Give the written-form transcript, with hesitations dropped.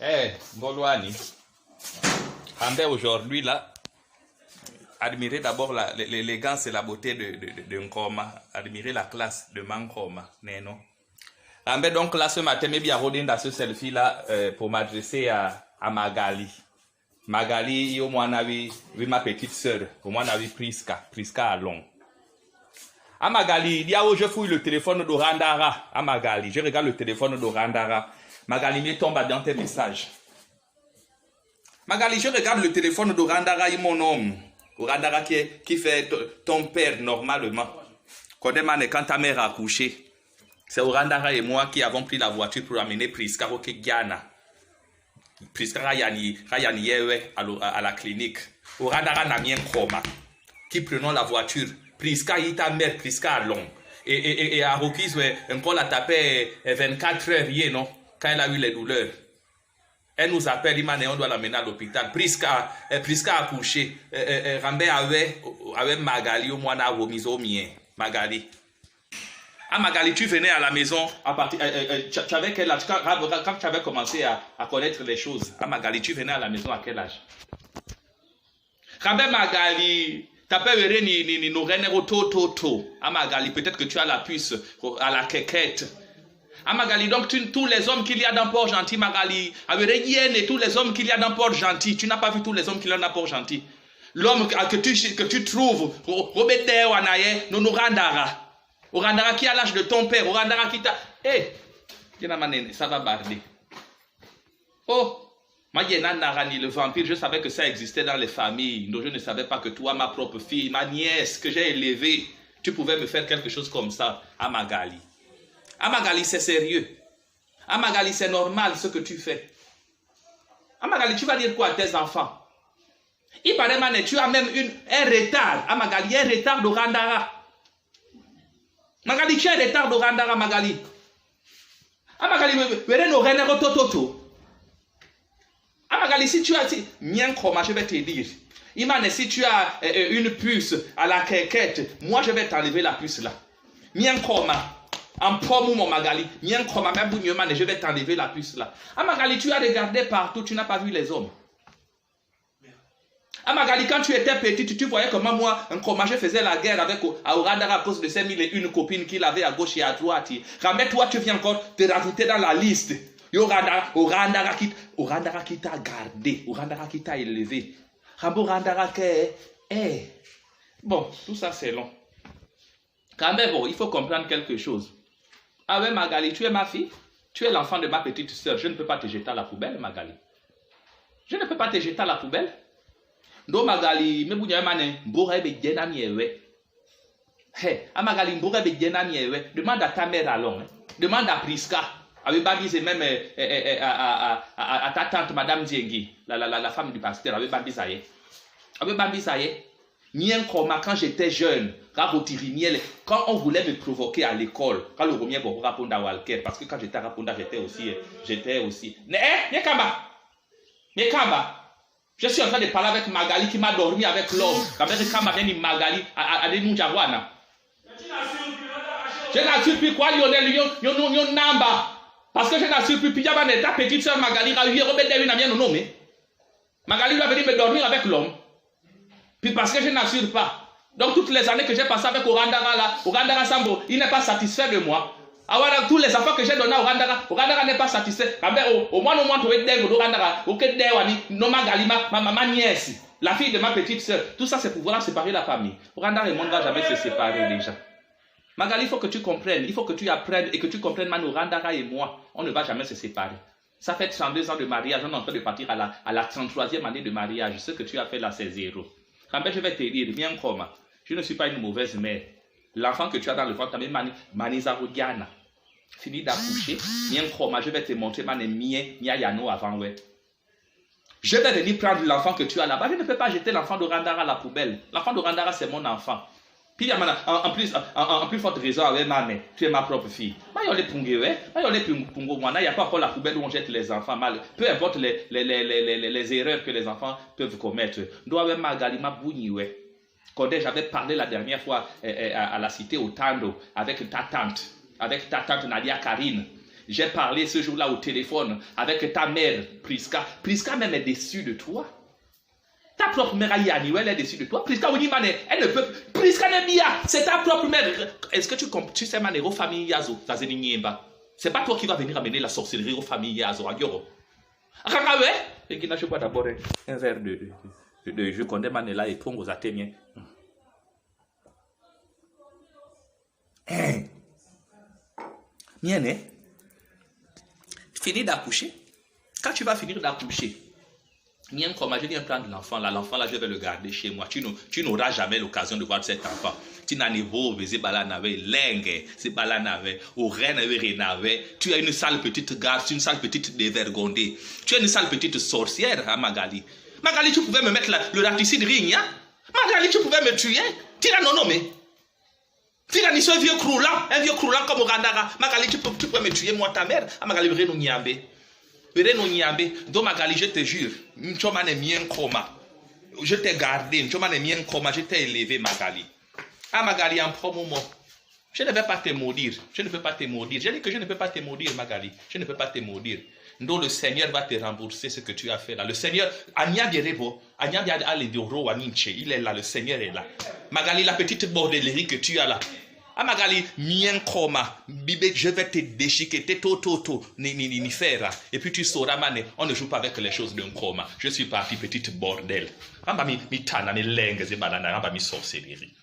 Eh, Bolwani, aujourd'hui là, admirez d'abord l'élégance et la beauté de Nkoma, admirez la classe de Mankoma, non. Donc là ce matin, je vais dans ce selfie là pour m'adresser à Magali. Magali, moi on a vu ma petite sœur, pour moi on a vu Priska à Long. À Magali, il y a où je fouille le téléphone d'Orandara. À Magali, je regarde le téléphone d'Orandara. Magali me tombe dans tes messages. Magali, je regarde le téléphone d'Orandara, il mon homme. Orandara qui fait ton père normalement. Quand ta mère a couché, c'est Orandara et moi qui avons pris la voiture pour amener Priska au Ghana. Priska Rayani à la clinique. Orandara n'a rien coma. Qui prenons la voiture. Priska y ta mère, Priska à Long. Et à Rokis, encore la tapé 24 heures, non? Quand elle a eu les douleurs. Elle nous appelle, il m'a dit on doit l'amener à l'hôpital. Priska a couché. Rambé avec Magali, au moins on a remis au mien. Magali. Ah Magali, tu venais à la maison à partir. Tu avais quel âge? Quand tu avais commencé à connaître les choses. Ah Magali, tu venais à la maison à quel âge? Rambé Magali. T'as pas verré ni nos rennes toto. Ah Magali, peut-être que tu as la puce à la quéquette. Ah Magali, donc tous les hommes qu'il y a dans Port-Gentil, Magali, avec et tous les hommes qu'il y a dans Port-Gentil, tu n'as pas vu tous les hommes qu'il y a dans Port-Gentil. L'homme que tu trouves, Robert Wanaye, Randara. Randara qui a l'âge de ton père, Randara qui t'a... Eh, ça va barder. Oh, Narani, le vampire, je savais que ça existait dans les familles. Donc je ne savais pas que toi, ma propre fille, ma nièce que j'ai élevée, tu pouvais me faire quelque chose comme ça à Magali. À Magali, c'est sérieux. À Magali, c'est normal ce que tu fais. À Magali, tu vas dire quoi à tes enfants? Il paraît, Mané, tu as même un retard. À Magali, un retard de Randara. Magali, tu as un retard de Randara, Magali. À Magali, à Magali, si tu as... Mien Koma, je vais te dire. Imane, si tu as une puce à la quéquette, moi je vais t'enlever la puce là. Mien Koma. En pomme mon Magali, bien comme je vais t'enlever la puce là. Ah Magali, tu as regardé partout, tu n'as pas vu les hommes. Ah Magali, quand tu étais petite, tu voyais comment moi, comment je faisais la guerre avec Orandara à cause de ces 1001 copines qu'il avait à gauche et à droite. Ramène toi, tu viens encore te rajouter dans la liste. Orandara qui t'a gardé, Orandara qui t'a élevé. Orandara qui est... Bon, tout ça c'est long. Quand même, bon, il faut comprendre quelque chose. Ah ouais, Magali, tu es ma fille? Tu es l'enfant de ma petite soeur. Je ne peux pas te jeter à la poubelle, Magali. Je ne peux pas te jeter à la poubelle. Donc, Magali, me bouge mané, bourre be djena miewe. Hé, à Magali, bourre be djena miewe. Demande à ta mère alors. Demande à Priska. Avec Babis et même à ta tante, Madame Diengi, la femme du pasteur, avec Babis Aye. Avec Babis Aye. Mien Koma, quand j'étais jeune, quand on voulait me provoquer à l'école, quand le premier pour répondre à Walker, parce que quand j'étais à Raponda, j'étais aussi. Je suis en train de parler avec Magali qui m'a dormi avec l'homme. Quand Magali à des Moudjawana. Je n'assure plus quoi, Lionel, yon namba. Parce que je n'assure plus, puis ta petite soeur Magali, Magali va venir me dormir avec l'homme. Puis parce que je n'assure pas. Donc toutes les années que j'ai passées avec Orandara là, Orandara Sambo, il n'est pas satisfait de moi. Alors tous les enfants que j'ai donnés à Orandara n'est pas satisfait. Au moins tu es dingue d'Orandara, ma nièce, la fille de ma petite soeur. Tout ça c'est pour vouloir séparer la famille. Orandara et moi ne va jamais se séparer déjà. Magali, il faut que tu comprennes, il faut que tu apprennes et que tu comprennes Manu Orandara et moi, on ne va jamais se séparer. Ça fait 32 ans de mariage, on est en train de partir à la 33e année de mariage. Ce que tu as fait là, c'est zéro. Je vais te dire, bien comme, je ne suis pas une mauvaise mère. L'enfant que tu as dans le ventre, Manisa Rodiana, fini d'accoucher, bien comme, je vais te montrer, Yano avant, ouais. Je vais venir prendre l'enfant que tu as là-bas. Je ne peux pas jeter l'enfant de Randara à la poubelle. L'enfant de Randara, c'est mon enfant. Puis, en plus forte raison, avec ma mère, tu es ma propre fille. Il n'y a pas encore la poubelle où on jette les enfants mal. Peu importe les erreurs que les enfants peuvent commettre. Quand j'avais parlé la dernière fois à la cité au Tando avec ta tante Nadia Karine. J'ai parlé ce jour-là au téléphone avec ta mère, Priska. Priska même est déçue de toi. Ta propre mère, Ayani, elle est déçue de toi. Priska, elle ne peut... Priska Nebia, c'est ta propre mère. Est-ce que tu sais, Manero, famille Yazo, c'est pas toi qui vas venir amener la sorcellerie aux familles Yazo, Agioro. Rakawe, et qui n'a pas d'abord un verre de jus qu'on demande là et tout, vous avez bien. Bien, hein? Fini d'accoucher. Quand tu vas finir d'accoucher, bien comme j'ai dit un plan de l'enfant là, je vais le garder chez moi. Tu n'auras jamais l'occasion de voir cet enfant. Tu n'as ni beau, c'est balanave, lengue, c'est balanave, au reine, tu as une sale petite garce, une sale petite dévergondée. Tu as une sale petite sorcière, hein, Magali. Magali, tu pouvais me mettre le raticide ring, hein? Magali, tu pouvais me tuer. Tu l'as non nommé. Tu l'as dit, un vieux croulant comme Randara. Magali, tu peux me tuer, moi, ta mère. Ah, Magali, Reno Niambe. Donc, Magali, je te jure, je t'ai gardé, je t'ai élevé, Magali. Ah, Magali, en premier moment, je ne vais pas te maudire. Je ne peux pas te maudire. J'ai dit que je ne peux pas te maudire, Magali. Je ne peux pas te maudire. Donc, le Seigneur va te rembourser ce que tu as fait là. Le Seigneur, il est là, le Seigneur est là. Magali, la petite bordellerie que tu as là. Ah, Magali, je vais te déchiqueter, ni faire. Et puis tu sauras, mané, on ne joue pas avec les choses d'un coma. Je suis parti, petite bordel. Mi sorcellerie.